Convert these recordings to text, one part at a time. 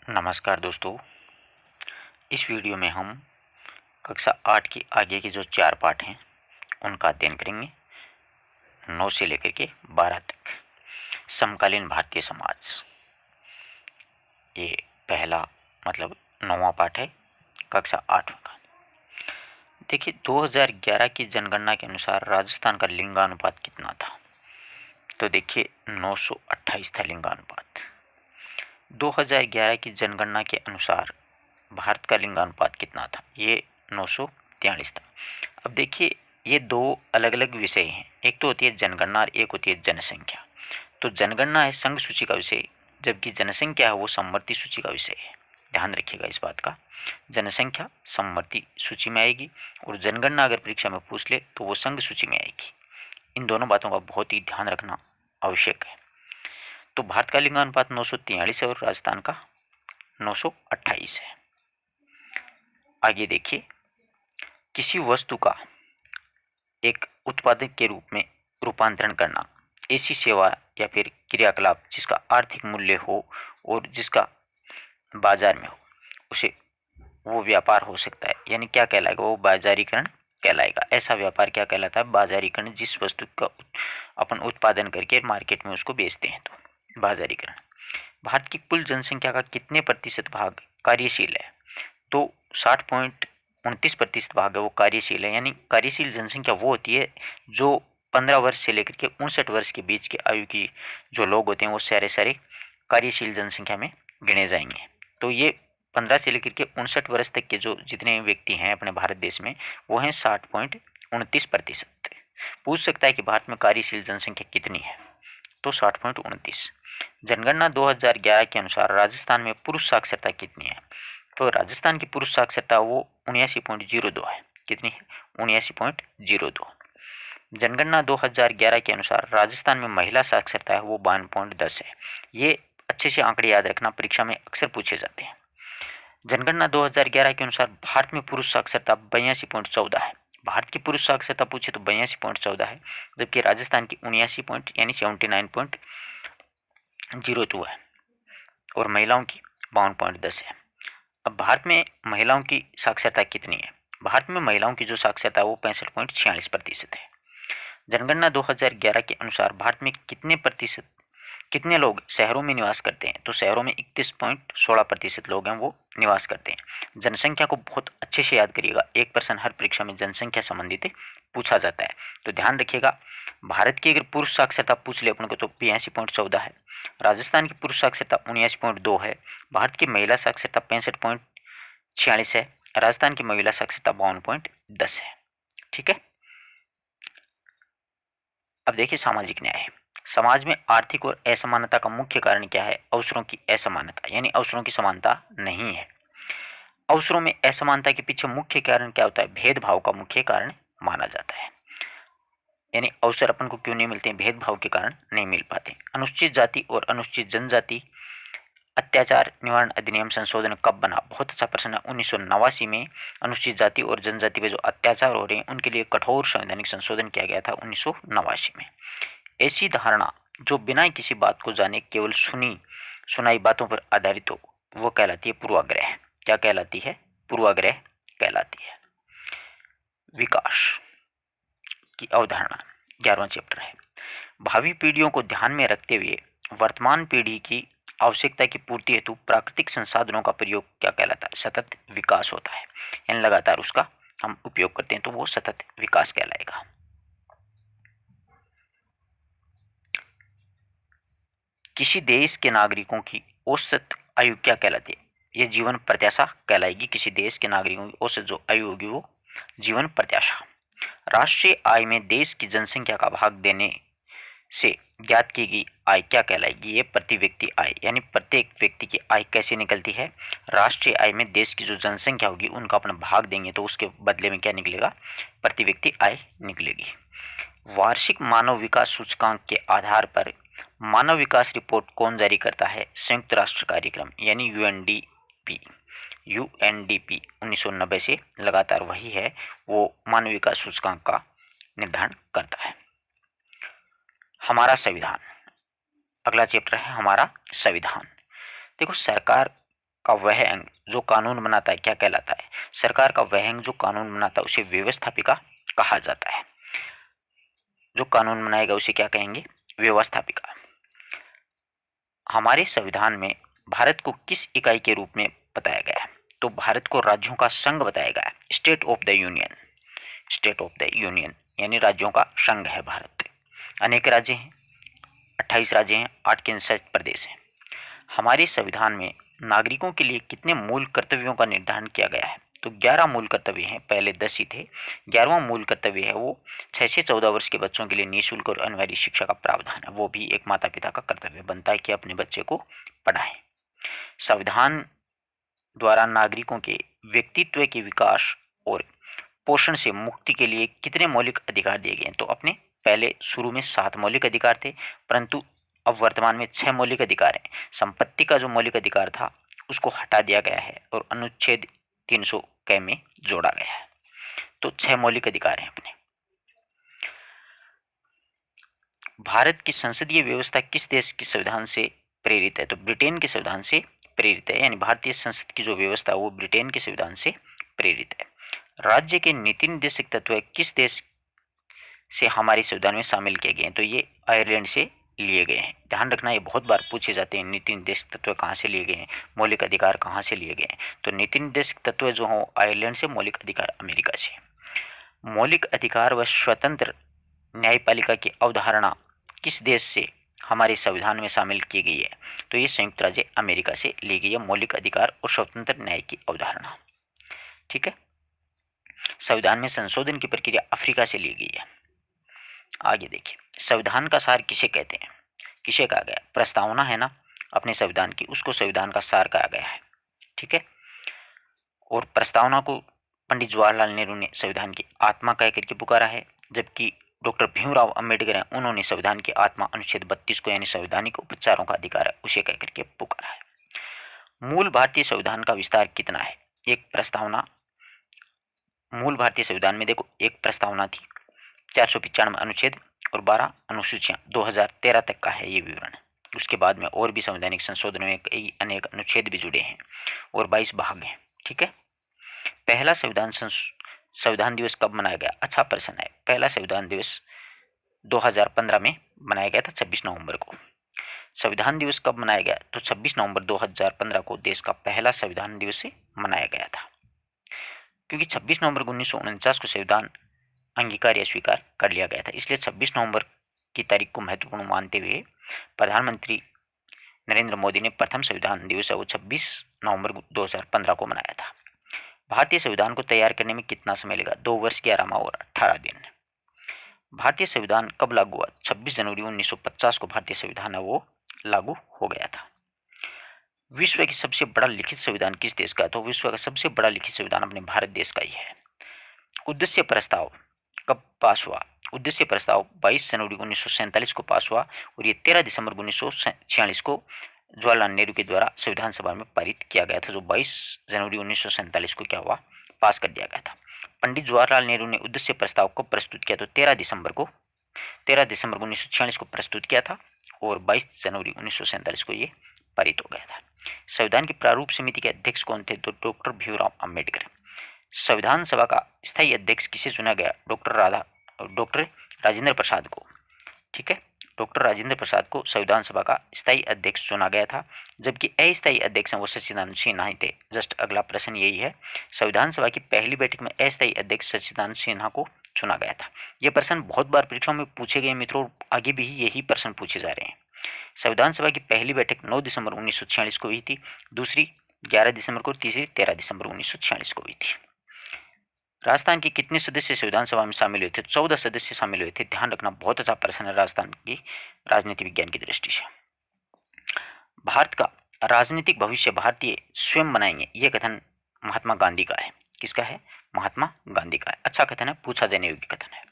नमस्कार दोस्तों। इस वीडियो में हम कक्षा 8 की आगे के जो 4 पाठ हैं उनका अध्ययन करेंगे। 9 से लेकर के 12 तक समकालीन भारतीय समाज, ये पहला मतलब 9वां पाठ है कक्षा 8 का। देखिए, 2011 की जनगणना के अनुसार राजस्थान का लिंगानुपात कितना था? तो देखिए 928 था लिंगानुपात। 2011 की जनगणना के अनुसार भारत का लिंगानुपात कितना था? ये 943 था। अब देखिए, ये दो अलग अलग विषय हैं। एक तो होती है जनगणना और एक होती है जनसंख्या। तो जनगणना है संघ सूची का विषय, जबकि जनसंख्या है वो समवर्ती सूची का विषय है। ध्यान रखिएगा इस बात का। जनसंख्या समवर्ती सूची में आएगी और जनगणना अगर परीक्षा में पूछ ले तो वो संघ सूची में आएगी। इन दोनों बातों का बहुत ही ध्यान रखना आवश्यक है। तो भारत का लिंगानुपात 943 है और राजस्थान का 928 है। आगे देखिए, किसी वस्तु का एक उत्पादक के रूप में रूपांतरण करना ऐसी सेवा या फिर क्रियाकलाप जिसका आर्थिक मूल्य हो और जिसका बाजार में हो, उसे वो व्यापार हो सकता है। यानी क्या कहलाएगा? वो बाजारीकरण कहलाएगा। ऐसा व्यापार क्या कहलाता है? बाजारीकरण। जिस वस्तु का अपन उत्पादन करके मार्केट में उसको बेचते हैं, तो बाजारीकरण। भारत की कुल जनसंख्या का कितने प्रतिशत भाग कार्यशील है? तो 60.29% भाग है वो कार्यशील है। यानी कार्यशील जनसंख्या वो होती है जो 15 वर्ष से लेकर के 59 वर्ष के बीच के आयु की जो लोग होते हैं वो सारे सारे कार्यशील जनसंख्या में गिने जाएंगे। तो ये 15 से लेकर के 59 वर्ष तक के जो जितने व्यक्ति हैं अपने भारत देश में, वो हैं 60.29%। पूछ सकता है कि भारत में कार्यशील जनसंख्या कितनी है? तो 60.29। जनगणना 2011 के अनुसार राजस्थान में पुरुष साक्षरता कितनी है? तो राजस्थान की पुरुष साक्षरता वो 79.02 है। कितनी है? 79.02। जनगणना 2011 के अनुसार राजस्थान में महिला साक्षरता है वो 52.10 है। ये अच्छे से आंकड़े याद रखना, परीक्षा में अक्सर पूछे जाते हैं। जनगणना 2011 के अनुसार भारत में पुरुष साक्षरता 82.14 है। भारत की पुरुष साक्षरता पूछे तो 82.14 है, जबकि राजस्थान की 79 यानी 79.02 है और महिलाओं की 52.10 है। अब भारत में महिलाओं की साक्षरता कितनी है? भारत में महिलाओं की जो साक्षरता है वो 65.46% है। जनगणना 2011 के अनुसार भारत में कितने लोग शहरों में निवास करते हैं? तो शहरों में 31.16% लोग हैं वो निवास करते हैं। जनसंख्या को बहुत अच्छे से याद करिएगा, 1% हर परीक्षा में जनसंख्या संबंधित पूछा जाता है। तो ध्यान रखिएगा, भारत की अगर पुरुष साक्षरता पूछ ले अपन को तो 82.14 है। राजस्थान की पुरुष साक्षरता 79.2 है। भारत की महिला साक्षरता 65.46 है। राजस्थान की महिला साक्षरता 52.10 है। ठीक है। अब देखिए, सामाजिक न्याय। समाज में आर्थिक और असमानता का मुख्य कारण क्या है? अवसरों की असमानता, यानी अवसरों की समानता नहीं है। अवसरों में असमानता के पीछे मुख्य कारण क्या होता है? भेदभाव का मुख्य कारण माना जाता है। यानी अवसर अपन को क्यों नहीं मिलते हैं? भेदभाव के कारण नहीं मिल पाते। अनुसूचित जाति और अनुसूचित जनजाति अत्याचार निवारण अधिनियम संशोधन कब बना? बहुत अच्छा प्रश्न है। 1989 में अनुसूचित जाति और जनजाति पे जो अत्याचार हो रहे हैं उनके लिए कठोर संवैधानिक संशोधन किया गया था 1989 में। ऐसी धारणा जो बिना किसी बात को जाने केवल सुनी सुनाई बातों पर आधारित हो, वो कहलाती है पूर्वाग्रह। क्या कहलाती है? पूर्वाग्रह कहलाती है। विकास की अवधारणा 11वां चैप्टर है। भावी पीढ़ियों को ध्यान में रखते हुए वर्तमान पीढ़ी की आवश्यकता की पूर्ति हेतु प्राकृतिक संसाधनों का प्रयोग क्या कहलाता है? सतत विकास होता है। यानी लगातार उसका हम उपयोग करते हैं तो वो सतत विकास कहलाएगा। किसी देश के नागरिकों की औसत आयु क्या कहलाती है? यह जीवन प्रत्याशा कहलाएगी। किसी देश के नागरिकों की औसत जो आयु होगी वो जीवन प्रत्याशा। राष्ट्रीय आय में देश की जनसंख्या का भाग देने से ज्ञात की गई आय क्या कहलाएगी? ये प्रति व्यक्ति आय, यानी प्रत्येक व्यक्ति की आय कैसे निकलती है? राष्ट्रीय आय में देश की जो जनसंख्या होगी उनका अपना भाग देंगे तो उसके बदले में क्या निकलेगा? प्रति व्यक्ति आय निकलेगी। वार्षिक मानव विकास सूचकांक के आधार पर मानव विकास रिपोर्ट कौन जारी करता है? संयुक्त राष्ट्र कार्यक्रम यानी यूएनडीपी। यूएनडीपी 1990 से लगातार वही है, वो मानव विकास सूचकांक का निर्धारण करता है। हमारा संविधान, अगला चैप्टर है हमारा संविधान। देखो, सरकार का वह अंग जो कानून बनाता है क्या कहलाता है? सरकार का वह अंग जो कानून बनाता है उसे व्यवस्थापिका कहा जाता है। जो कानून बनाएगा उसे क्या कहेंगे? व्यवस्थापिका। हमारे संविधान में भारत को किस इकाई के रूप में बताया गया है? तो भारत को राज्यों का संघ बताया गया है, state of the union. State of the union यानी राज्यों का संघ है भारत। अनेक राज्य हैं, 28 राज्य हैं, 8 केंद्र शासित प्रदेश हैं। हमारे संविधान में नागरिकों के लिए कितने मूल कर्तव्यों का निर्धारण किया गया है? तो 11 मूल कर्तव्य हैं, पहले 10 ही थे। 11वां मूल कर्तव्य है वो 6 से 14 वर्ष के बच्चों के लिए निःशुल्क और अनिवार्य शिक्षा का प्रावधान है। वो भी एक माता पिता का कर्तव्य बनता है कि अपने बच्चे को पढ़ाएं। संविधान द्वारा नागरिकों के व्यक्तित्व के विकास और पोषण से मुक्ति के लिए कितने मौलिक अधिकार दिए गए हैं? तो अपने पहले शुरू में 7 मौलिक अधिकार थे, परंतु अब वर्तमान में 6 मौलिक अधिकार हैं। संपत्ति का जो मौलिक अधिकार था उसको हटा दिया गया है और अनुच्छेद 300 क में जोड़ा गया है। तो 6 मौलिक अधिकार हैं अपने। भारत की संसदीय व्यवस्था किस देश के संविधान से प्रेरित है? तो ब्रिटेन के संविधान से प्रेरित है, यानी भारतीय संसद की जो व्यवस्था है वो ब्रिटेन के संविधान से प्रेरित है। राज्य के नीति निर्देशक तत्व किस देश से हमारे संविधान में शामिल किए गए हैं? तो ये आयरलैंड से लिए गए हैं। ध्यान रखना, ये बहुत बार पूछे जाते हैं, नीति निर्देशक तत्व कहाँ से लिए गए हैं, मौलिक अधिकार कहाँ से लिए गए हैं? तो नीति निर्देशक तत्व जो हो आयरलैंड से, मौलिक अधिकार अमेरिका से। मौलिक अधिकार व स्वतंत्र न्यायपालिका की अवधारणा किस देश से हमारे संविधान में शामिल की गई है? तो ये संयुक्त राज्य अमेरिका से ली गई है, मौलिक अधिकार और स्वतंत्र न्याय की अवधारणा। ठीक है। संविधान में संशोधन की प्रक्रिया अफ्रीका से ली गई है। आगे देखिए, संविधान का सार किसे कहते हैं? किसे कहा गया? प्रस्तावना है ना अपने संविधान की, उसको संविधान का सार कहा गया है। ठीक है। और प्रस्तावना को पंडित जवाहरलाल नेहरू ने संविधान की आत्मा कह करके पुकारा है, जबकि डॉक्टर भीमराव अंबेडकर हैं, उन्होंने संविधान की आत्मा अनुच्छेद 32 को यानी संवैधानिक उपचारों का अधिकार है उसे कह करके पुकारा है। मूल भारतीय संविधान का विस्तार कितना है? एक प्रस्तावना, मूल भारतीय संविधान में देखो एक प्रस्तावना थी, 495 अनुच्छेद और 12 अनुसूचियां, 2013 तक का है ये विवरण। उसके बाद में और भी संवैधानिक संशोधनों में कई अनेक अनुच्छेद भी जुड़े हैं और 22 भाग हैं। ठीक है। पहला संविधान दिवस कब मनाया गया? अच्छा प्रश्न है। पहला संविधान दिवस 2015 में मनाया गया था, 26 नवंबर को। संविधान दिवस कब मनाया गया? तो 26 नवंबर 2015 को देश का पहला संविधान दिवस मनाया गया था, क्योंकि 26 नवंबर 1949 को संविधान अंगीकार या स्वीकार कर लिया गया था। इसलिए 26 नवंबर की तारीख को महत्वपूर्ण मानते हुए प्रधानमंत्री नरेंद्र मोदी ने प्रथम संविधान दिवस वो 26 नवंबर 2015 को मनाया था। भारतीय संविधान को तैयार करने में कितना समय लगा? 2 वर्ष 11 माह और 18 दिन। भारतीय संविधान कब लागू हुआ? 26 जनवरी 1950 को भारतीय संविधान है वो लागू हो गया था। विश्व की सबसे बड़ा लिखित संविधान किस देश का? तो विश्व का सबसे बड़ा लिखित संविधान अपने भारत देश का ही है। उद्देश्य प्रस्ताव कब पास हुआ? उद्देश्य प्रस्ताव 22 जनवरी 1947 को पास हुआ और ये 13 दिसंबर 1946 को जवाहरलाल नेहरू के द्वारा संविधान सभा में पारित किया गया था। जो 22 जनवरी 1947 को क्या हुआ? पास कर दिया गया था। पंडित जवाहरलाल नेहरू ने उद्देश्य प्रस्ताव को प्रस्तुत किया? तो 13 दिसंबर 1946 को प्रस्तुत किया था और 22 जनवरी 1947 को ये पारित हो गया था। संविधान की प्रारूप समिति के अध्यक्ष कौन थे? तो डॉक्टर भीमराव अंबेडकर। संविधान सभा का स्थायी अध्यक्ष किसे चुना गया? डॉक्टर राजेंद्र प्रसाद को। ठीक है। डॉक्टर राजेंद्र प्रसाद को संविधान सभा का स्थायी अध्यक्ष चुना गया था, जबकि अस्थायी अध्यक्ष हैं वो सच्चिदानंद सिन्हा ही थे। जस्ट अगला प्रश्न यही है, संविधान सभा की पहली बैठक में अस्थायी अध्यक्ष सच्चिदानंद सिन्हा को चुना गया था। ये प्रश्न बहुत बार परीक्षाओं में पूछे गए मित्रों, आगे भी यही प्रश्न पूछे जा रहे हैं। संविधान सभा की पहली बैठक 9 दिसंबर 1946 को हुई थी, दूसरी 11 दिसंबर को, तीसरी 13 दिसंबर 1946 को हुई थी। राजस्थान के कितने सदस्य संविधान सभा में शामिल हुए थे? 14 सदस्य शामिल हुए थे। ध्यान रखना, बहुत अच्छा प्रश्न है राजस्थान की राजनीति विज्ञान की दृष्टि से। भारत का राजनीतिक भविष्य भारतीय स्वयं बनाएंगे, यह कथन महात्मा गांधी का है। किसका है? महात्मा गांधी का है। अच्छा कथन है, पूछा जाने योग्य कथन है।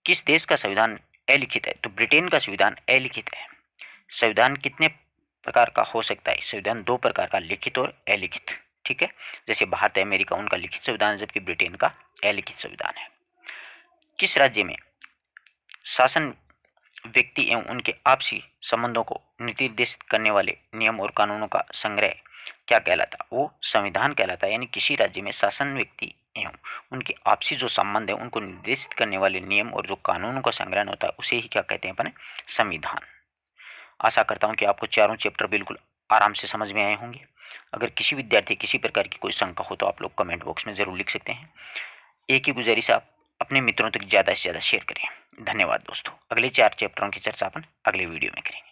किस देश का संविधान अलिखित है? तो ब्रिटेन का संविधान अलिखित है। संविधान कितने प्रकार का हो सकता है? संविधान 2 प्रकार का, लिखित और अलिखित। ठीक है। जैसे भारत अमेरिका उनका लिखित संविधान है, जबकि ब्रिटेन का अलिखित संविधान है। किस राज्य में शासन व्यक्ति एवं उनके आपसी संबंधों को निर्देशित करने वाले नियम और कानूनों का संग्रह क्या कहलाता? वो संविधान कहलाता है। यानी किसी राज्य में शासन व्यक्ति एवं उनके आपसी जो संबंध है उनको निर्देशित करने वाले नियम और जो कानूनों का संग्रहण होता है उसे ही क्या कहते हैं अपन? संविधान। आशा करता हूं कि आपको चारों चैप्टर बिल्कुल आराम से समझ में आए होंगे। अगर किसी विद्यार्थी किसी प्रकार की कोई शंका हो तो आप लोग कमेंट बॉक्स में ज़रूर लिख सकते हैं। एक ही गुजारिश, आप अपने मित्रों तक ज़्यादा से ज़्यादा शेयर करें। धन्यवाद दोस्तों। अगले 4 चैप्टरों की चर्चा अपन अगले वीडियो में करेंगे।